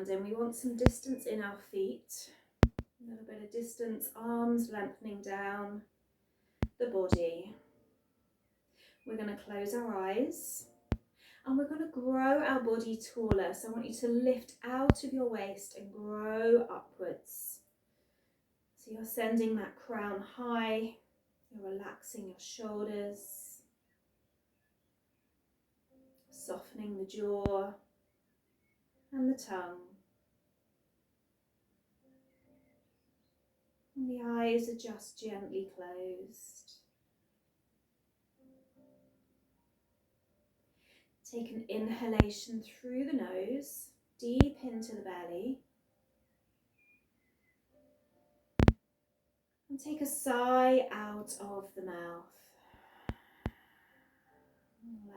standing, we want some distance in our feet. A little bit of distance, arms lengthening down the body. We're going to close our eyes and we're going to grow our body taller. So I want you to lift out of your waist and grow upwards. So you're sending that crown high, you're relaxing your shoulders, softening the jaw and the tongue. And the eyes are just gently closed. Take an inhalation through the nose, deep into the belly. And take a sigh out of the mouth.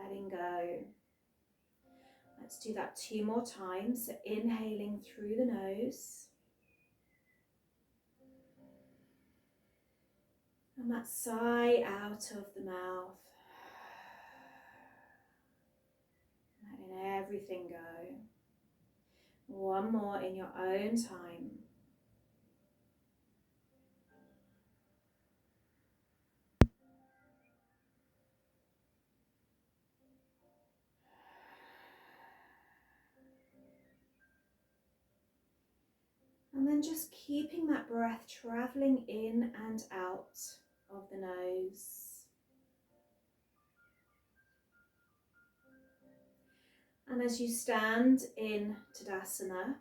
Letting go. Let's do that 2 more times. So inhaling through the nose. And that sigh out of the mouth. Letting everything go. 1 more in your own time. And then just keeping that breath traveling in and out of the nose. And as you stand in Tadasana,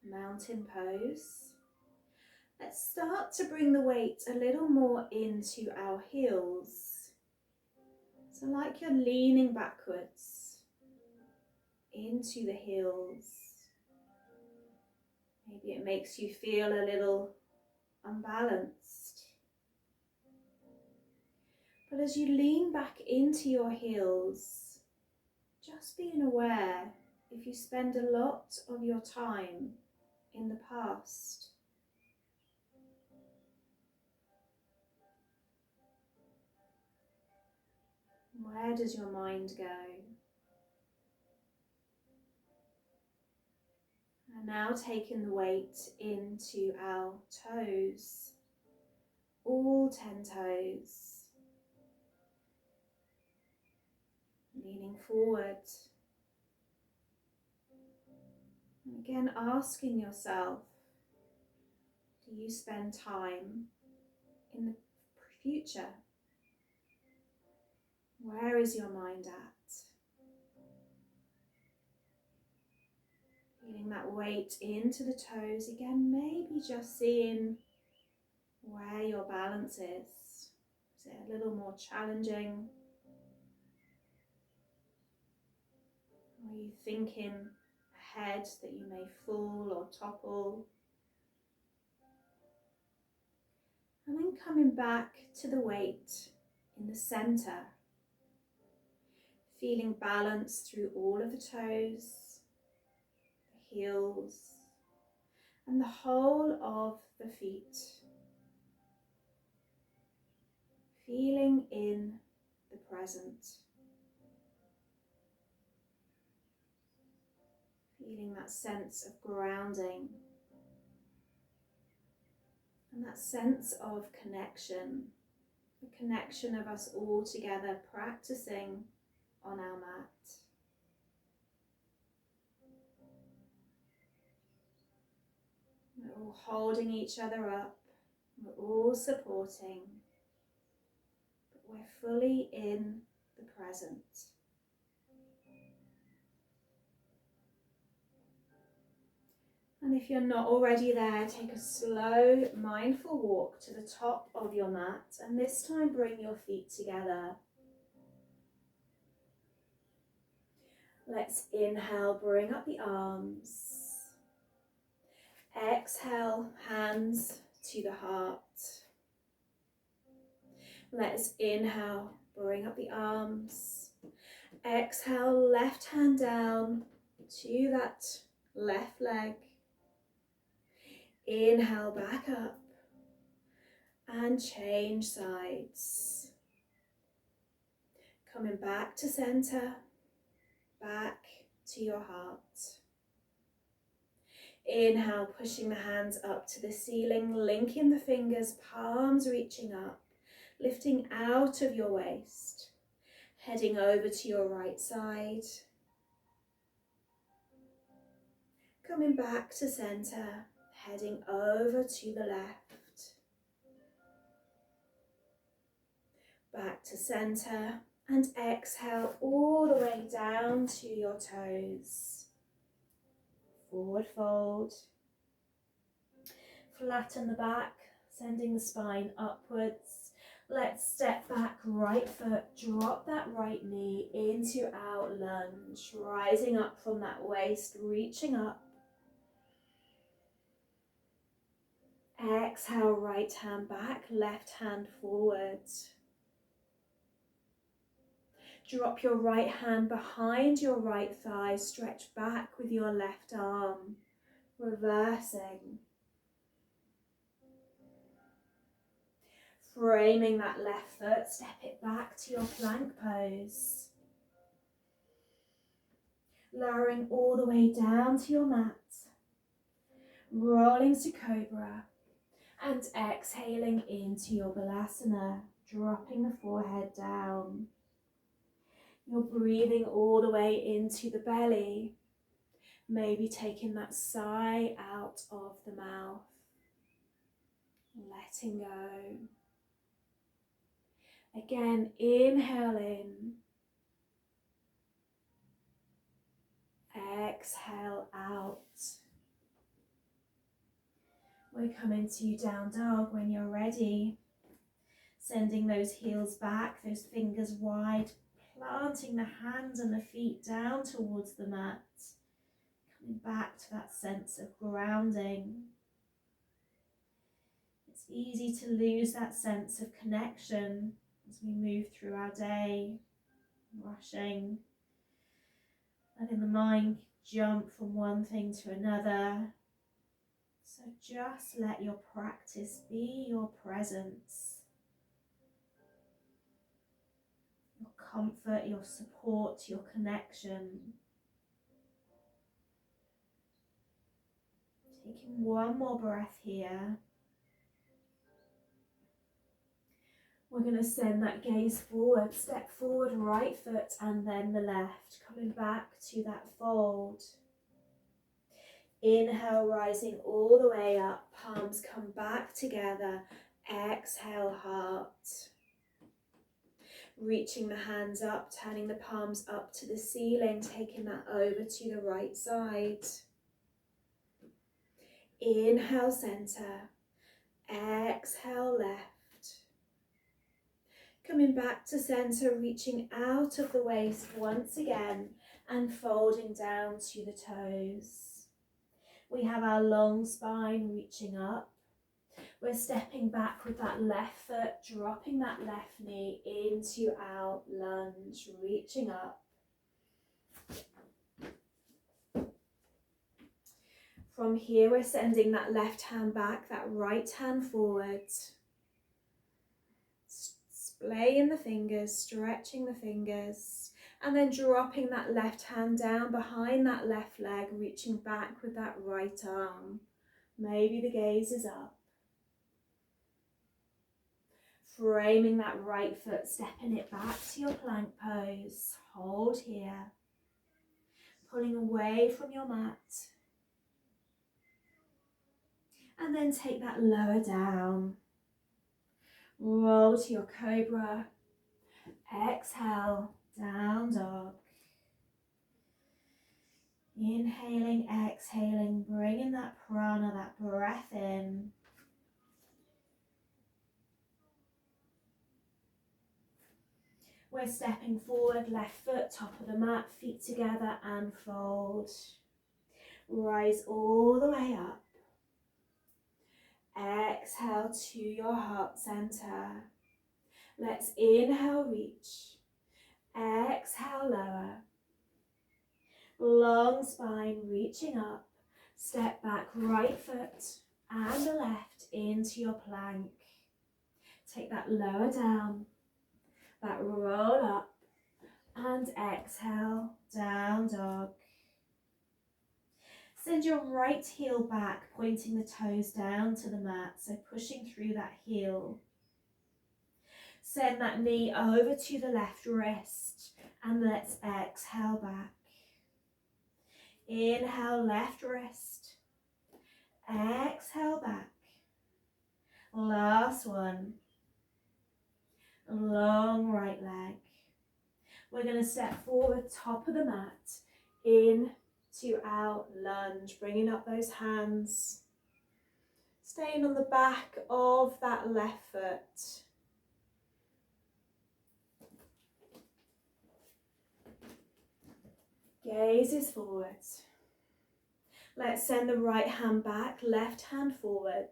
mountain pose, let's start to bring the weight a little more into our heels. So like you're leaning backwards into the heels. Maybe it makes you feel a little unbalanced. But as you lean back into your heels, just being aware if you spend a lot of your time in the past. Where does your mind go? And now taking the weight into our toes, all 10 toes. Leaning forward. And again, asking yourself, do you spend time in the future? Where is your mind at? Feeling that weight into the toes. Again, maybe just seeing where your balance is. Is it a little more challenging? Are you thinking ahead that you may fall or topple? And then coming back to the weight in the center. Feeling balance through all of the toes, the heels, and the whole of the feet. Feeling in the present. Feeling that sense of grounding. And that sense of connection. The connection of us all together practicing on our mat. We're all holding each other up. We're all supporting. But we're fully in the present. And if you're not already there, take a slow, mindful walk to the top of your mat. And this time bring your feet together. Let's inhale, bring up the arms. Exhale, hands to the heart. Let's inhale, bring up the arms. Exhale, left hand down to that left leg. Inhale, back up and change sides. Coming back to center, back to your heart. Inhale, pushing the hands up to the ceiling, linking the fingers, palms reaching up, lifting out of your waist, heading over to your right side. Coming back to center, heading over to the left. Back to center and exhale all the way down to your toes. Forward fold. Flatten the back, sending the spine upwards. Let's step back, right foot, drop that right knee into our lunge, rising up from that waist, reaching up. Exhale, right hand back, left hand forward. Drop your right hand behind your right thigh, stretch back with your left arm, reversing. Framing that left foot, step it back to your plank pose. Lowering all the way down to your mat. Rolling to Cobra. And exhaling into your Balasana, dropping the forehead down. You're breathing all the way into the belly. Maybe taking that sigh out of the mouth. Letting go. Again, inhale in. Exhale out. We're coming to down dog when you're ready. Sending those heels back, those fingers wide, planting the hands and the feet down towards the mat. Coming back to that sense of grounding. It's easy to lose that sense of connection as we move through our day, rushing, letting the mind jump from one thing to another. So just let your practice be your presence, your comfort, your support, your connection. Taking one more breath here. We're going to send that gaze forward, step forward, right foot and then the left, coming back to that fold. Inhale, rising all the way up, palms come back together. Exhale, heart. Reaching the hands up, turning the palms up to the ceiling, taking that over to the right side. Inhale, center. Exhale, left. Coming back to center, reaching out of the waist once again and folding down to the toes. We have our long spine reaching up. We're stepping back with that left foot, dropping that left knee into our lunge, reaching up. From here, we're sending that left hand back, that right hand forward. Splaying the fingers, stretching the fingers, and then dropping that left hand down behind that left leg, reaching back with that right arm. Maybe the gaze is up. Framing that right foot, stepping it back to your plank pose. Hold here. Pulling away from your mat. And then take that lower down. Roll to your Cobra. Exhale, down dog. Inhaling, exhaling, bringing that prana, that breath in. We're stepping forward, left foot, top of the mat, feet together and fold. Rise all the way up. Exhale to your heart center. Let's inhale, reach. Exhale, lower. Long spine reaching up. Step back, right foot and the left into your plank. Take that lower down, that roll up and exhale, down dog. Send your right heel back, pointing the toes down to the mat, so pushing through that heel. Send that knee over to the left wrist, and let's exhale back. Inhale, left wrist. Exhale back. Last one. Long right leg. We're going to step forward, top of the mat, in to our lunge, bringing up those hands. Staying on the back of that left foot. Gazes forward. Let's send the right hand back, left hand forward.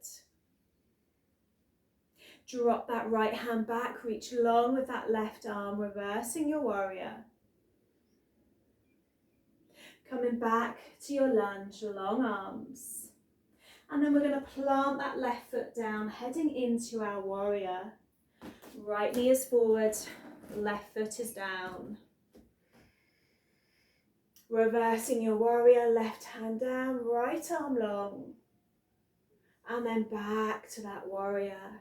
Drop that right hand back, reach long with that left arm, reversing your warrior. Coming back to your lunge, long arms. And then we're going to plant that left foot down, heading into our warrior. Right knee is forward, left foot is down. Reversing your warrior, left hand down, right arm long. And then back to that warrior.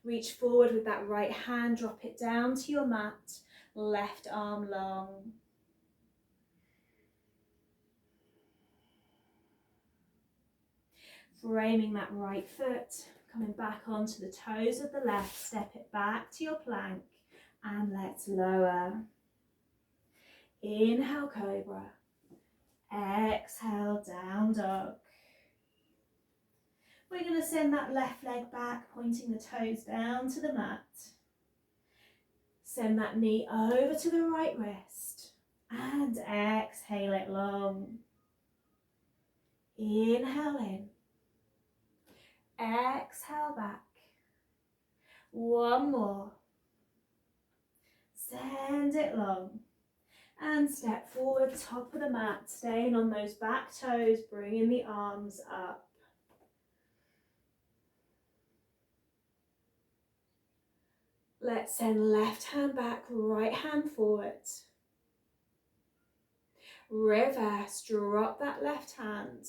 Reach forward with that right hand, drop it down to your mat, left arm long. Framing that right foot, coming back onto the toes of the left, step it back to your plank, and let's lower. Inhale, cobra. Exhale, down dog. We're going to send that left leg back, pointing the toes down to the mat. Send that knee over to the right wrist, and exhale it long. Inhale in. Exhale back. One more. Send it long. And step forward, top of the mat, staying on those back toes, bringing the arms up. Let's send left hand back, right hand forward. Reverse, drop that left hand.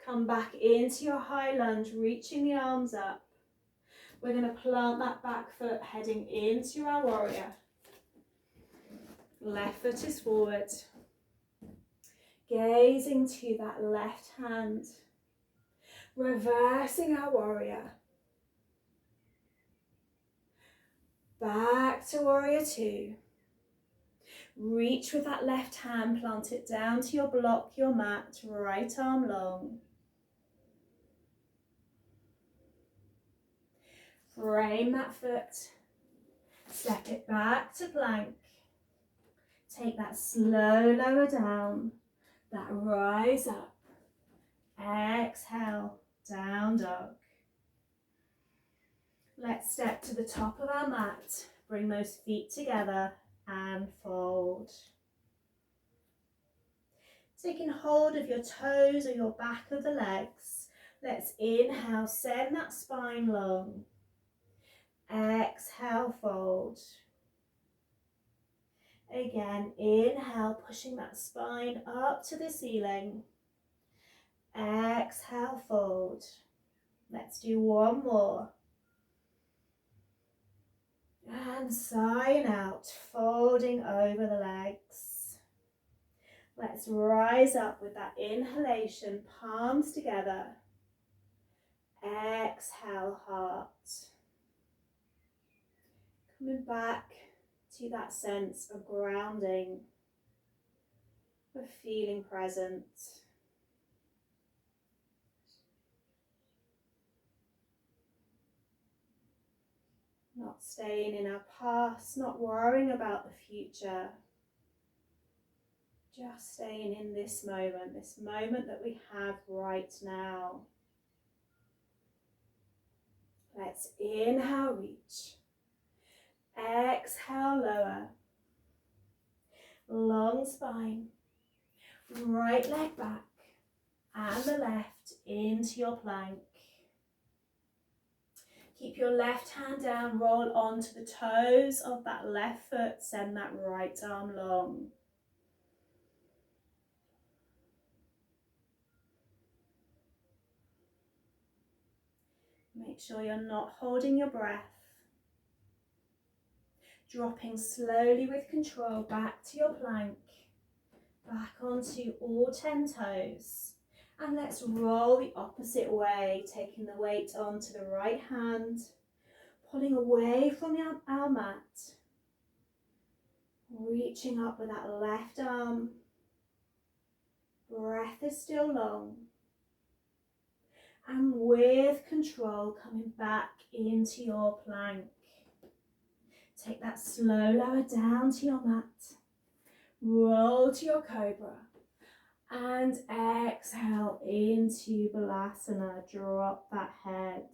Come back into your high lunge, reaching the arms up. We're going to plant that back foot, heading into our warrior. Left foot is forward. Gazing to that left hand. Reversing our warrior. Back to warrior two. Reach with that left hand, plant it down to your block, your mat, right arm long. Frame that foot. Step it back to plank. Take that slow lower down, that rise up. Exhale, down dog. Let's step to the top of our mat. Bring those feet together and fold. Taking hold of your toes or your back of the legs. Let's inhale, send that spine long. Exhale, fold. Again, inhale, pushing that spine up to the ceiling. Exhale, fold. Let's do one more. And sign out, folding over the legs. Let's rise up with that inhalation, palms together. Exhale, heart. Coming back to that sense of grounding, of feeling present. Not staying in our past, not worrying about the future. Just staying in this moment that we have right now. Let's inhale, reach. Exhale, lower. Long spine. Right leg back and the left into your plank. Keep your left hand down, roll onto the toes of that left foot, send that right arm long. Make sure you're not holding your breath. Dropping slowly with control back to your plank. Back onto all 10 toes. And let's roll the opposite way, taking the weight onto the right hand, pulling away from our mat. Reaching up with that left arm. Breath is still long. And with control, coming back into your plank. Take that slow lower down to your mat. Roll to your cobra. And exhale into Balasana. Drop that head.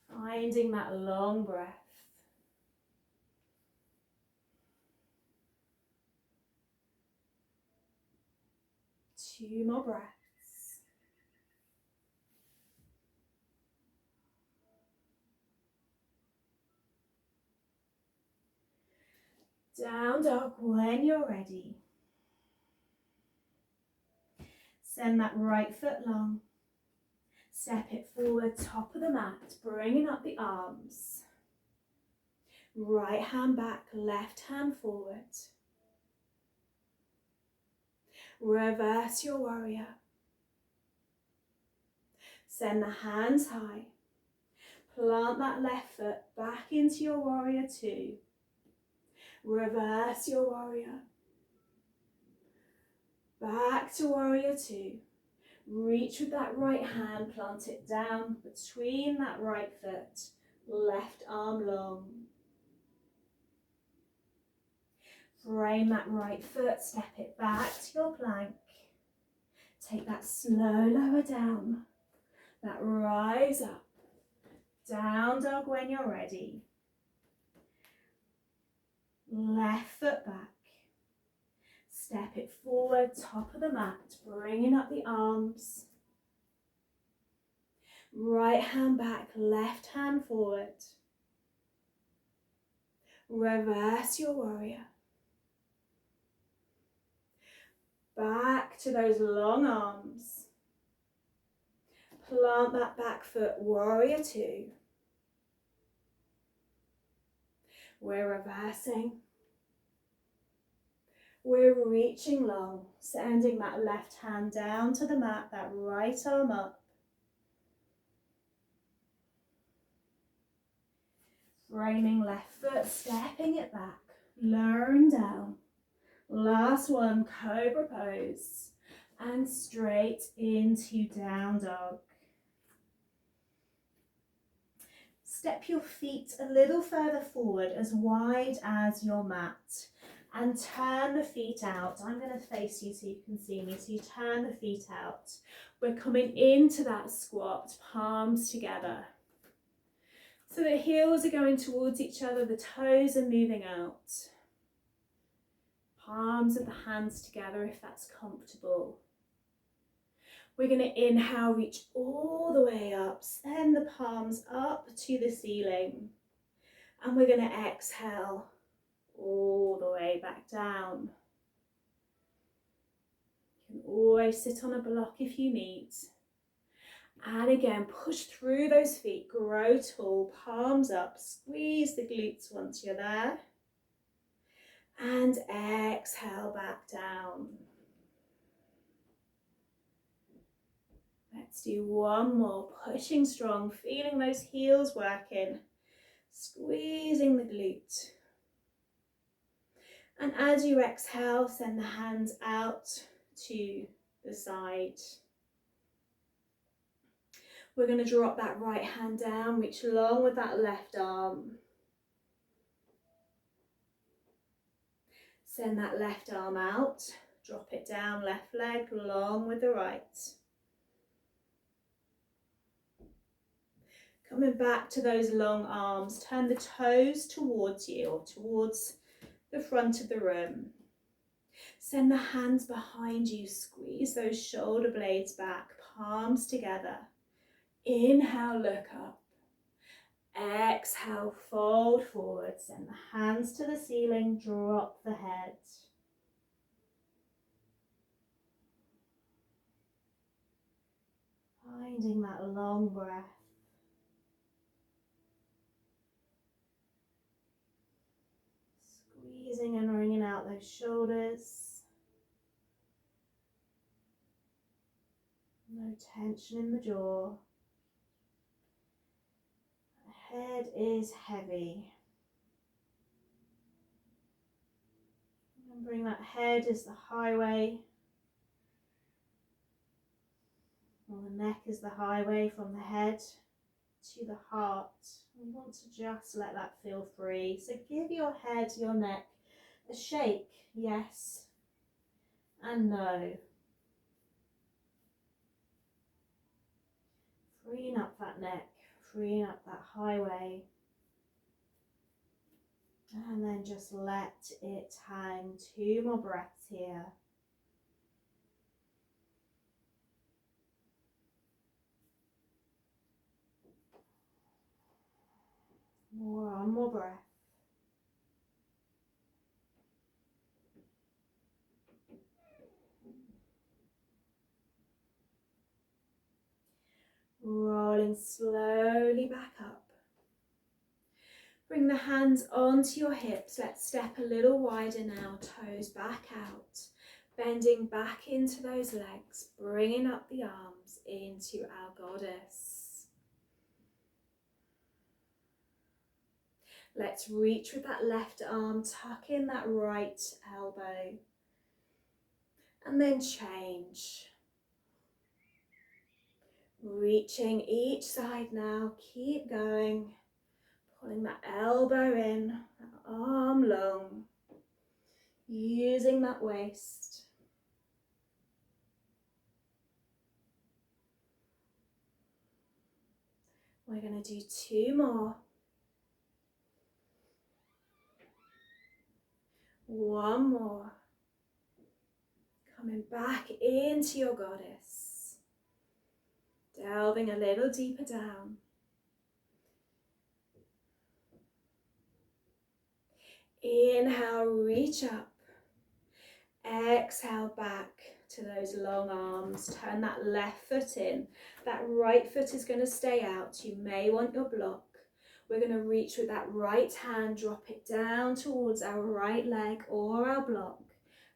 Finding that long breath. 2 more breaths. Down dog when you're ready. Send that right foot long. Step it forward, top of the mat, bringing up the arms. Right hand back, left hand forward. Reverse your warrior. Send the hands high. Plant that left foot back into your warrior 2. Reverse your warrior. Back to warrior 2. Reach with that right hand, plant it down between that right foot, left arm long. Frame that right foot, step it back to your plank. Take that slow lower down, that rise up. Down dog when you're ready. Left foot back. Step it forward, top of the mat, bringing up the arms. Right hand back, left hand forward. Reverse your warrior. Back to those long arms. Plant that back foot, warrior 2. We're reversing. We're reaching long, sending that left hand down to the mat, that right arm up. Framing left foot, stepping it back, lowering down. Last one, cobra pose. And straight into down dog. Step your feet a little further forward, as wide as your mat. And turn the feet out. I'm going to face you so you can see me. So you turn the feet out. We're coming into that squat, palms together. So the heels are going towards each other, the toes are moving out. Palms of the hands together if that's comfortable. We're going to inhale, reach all the way up. Send the palms up to the ceiling. And we're going to exhale all the way back down. You can always sit on a block if you need. And again, push through those feet, grow tall, palms up, squeeze the glutes once you're there. And exhale back down. Let's do one more, pushing strong, feeling those heels working, squeezing the glute. And as you exhale, send the hands out to the side. We're going to drop that right hand down, reach long with that left arm. Send that left arm out, drop it down, left leg long with the right. Coming back to those long arms, turn the toes towards you or towards the front of the room. Send the hands behind you, squeeze those shoulder blades back, palms together. Inhale, look up. Exhale, fold forward. Send the hands to the ceiling, drop the head. Finding that long breath. those shoulders. No tension in the jaw. The head is heavy. Remembering that head is the highway. Well, the neck is the highway from the head to the heart. We want to just let that feel free. So give your head, your neck a shake, yes and no. Freeing up that neck, freeing up that highway. And then just let it hang. 2 more breaths here. One more breath. Rolling slowly back up. Bring the hands onto your hips. Let's step a little wider now. Toes back out. Bending back into those legs. Bringing up the arms into our goddess. Let's reach with that left arm. Tuck in that right elbow. And then change. Reaching each side now, keep going. Pulling that elbow in, that arm long. Using that waist. We're going to do 2 more. 1 more. Coming back into your goddess. Delving a little deeper down. Inhale, reach up. Exhale back to those long arms. Turn that left foot in. That right foot is going to stay out. You may want your block. We're going to reach with that right hand, drop it down towards our right leg or our block.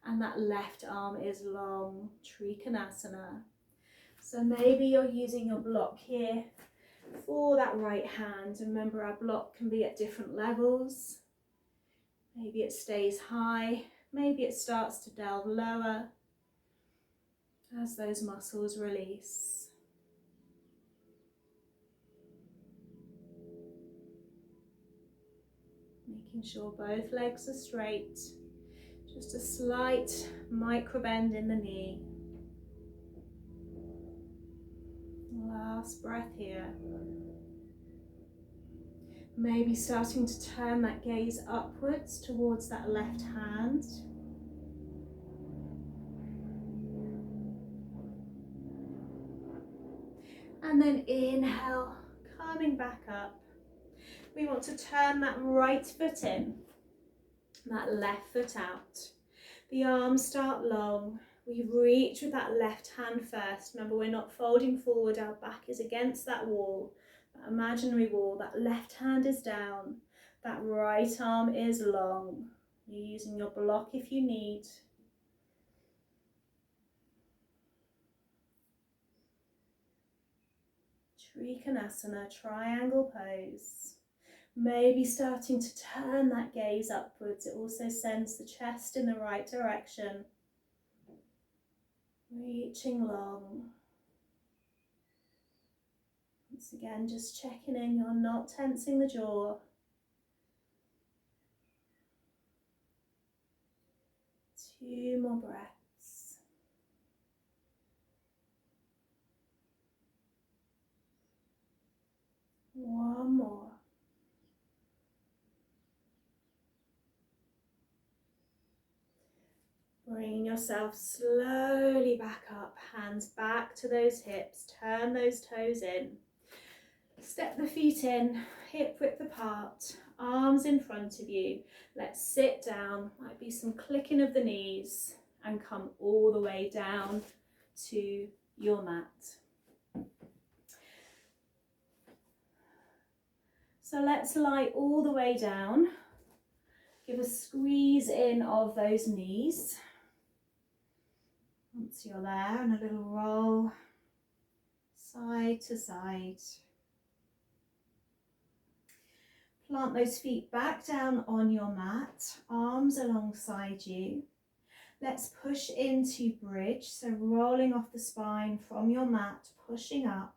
And that left arm is long, Trikonasana. So maybe you're using your block here for that right hand. Remember, our block can be at different levels. Maybe it stays high, maybe it starts to delve lower as those muscles release. Making sure both legs are straight. Just a slight micro bend in the knee. Last breath here. Maybe starting to turn that gaze upwards towards that left hand. And then inhale, coming back up. We want to turn that right foot in, that left foot out. The arms start long. We reach with that left hand first. Remember, we're not folding forward. Our back is against that wall, that imaginary wall. That left hand is down. That right arm is long. You're using your block if you need. Trikonasana, triangle pose. Maybe starting to turn that gaze upwards. It also sends the chest in the right direction. Reaching long. Once again, just checking in, you're not tensing the jaw. 2 more breaths. One more. Bringing yourself slowly back up, hands back to those hips, turn those toes in. Step the feet in, hip width apart, arms in front of you. Let's sit down, might be some clicking of the knees, and come all the way down to your mat. So let's lie all the way down. Give a squeeze in of those knees. Once you're there, and a little roll side to side. Plant those feet back down on your mat, arms alongside you. Let's push into bridge, so rolling off the spine from your mat, pushing up,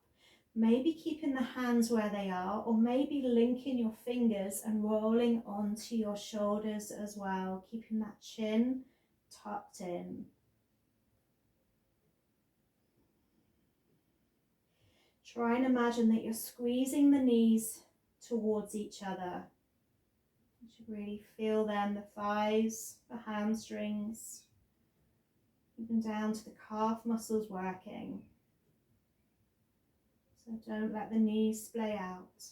maybe keeping the hands where they are, or maybe linking your fingers and rolling onto your shoulders as well, keeping that chin tucked in. Try and imagine that you're squeezing the knees towards each other. You should really feel them, the thighs, the hamstrings, even down to the calf muscles working. So don't let the knees splay out.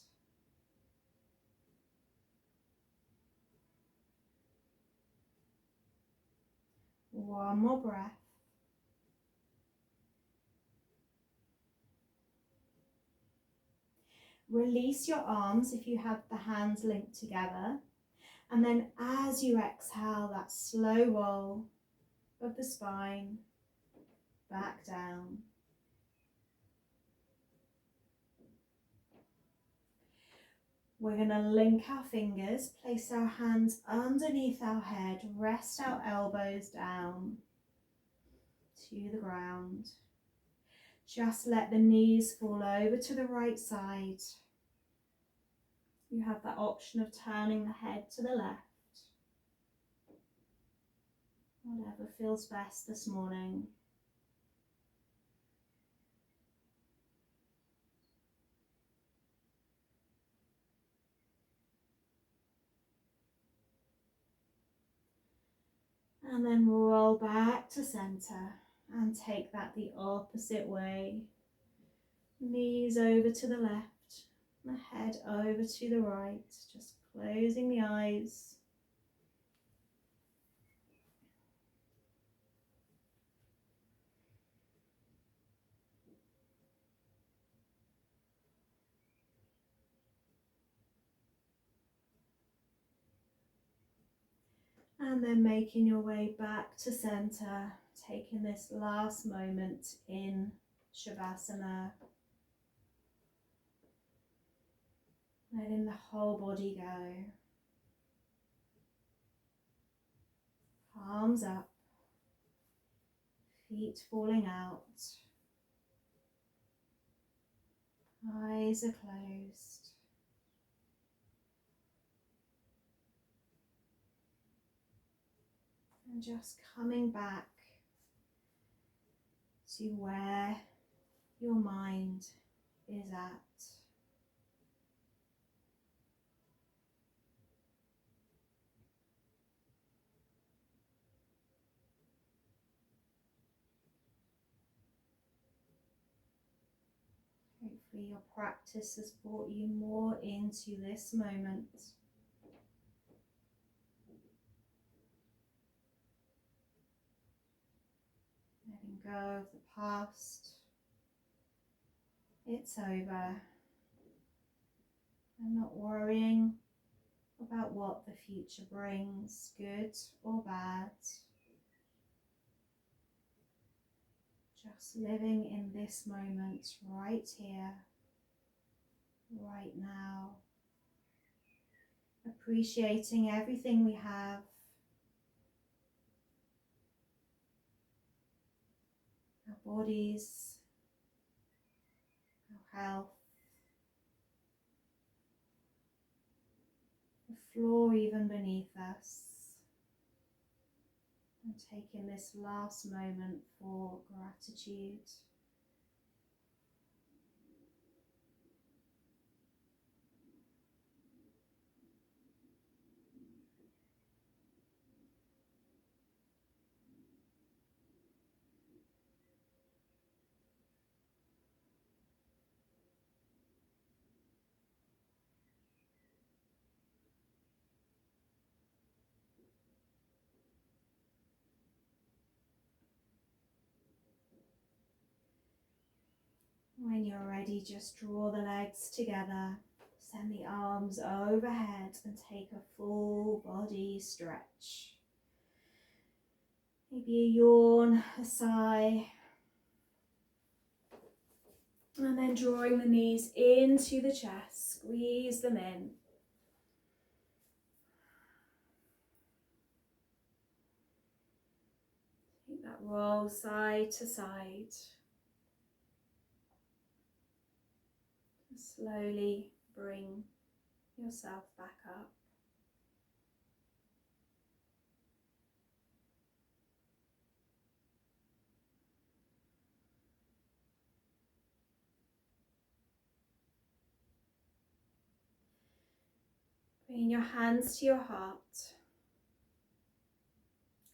One more breath. Release your arms if you have the hands linked together. And then as you exhale, that slow roll of the spine back down. We're going to link our fingers, place our hands underneath our head, rest our elbows down to the ground. Just let the knees fall over to the right side. You have that option of turning the head to the left. Whatever feels best this morning. And then roll back to center and take that the opposite way. Knees over to the left, the head over to the right, just closing the eyes. And then making your way back to center, taking this last moment in Shavasana. Letting the whole body go. Palms up, feet falling out. Eyes are closed. And just coming back to where your mind is at. Hopefully your practice has brought you more into this moment. Letting go of the past. It's over. And not worrying about what the future brings, good or bad. Just living in this moment, right here, right now. Appreciating everything we have. Our bodies, our health, the floor even beneath us. And taking this last moment for gratitude. When you're ready, just draw the legs together, Send the arms overhead and take a full body stretch. Maybe a yawn, a sigh. And then drawing the knees into the chest, squeeze them in. Take that roll side to side. And slowly bring yourself back up. Bring your hands to your heart.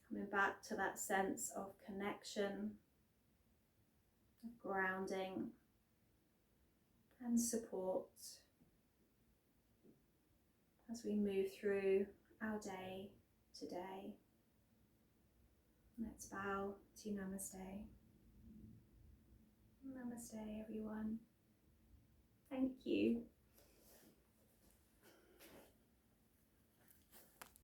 Coming back to that sense of connection, of grounding and support as we move through our day today. Let's bow to Namaste. Namaste, everyone. Thank you.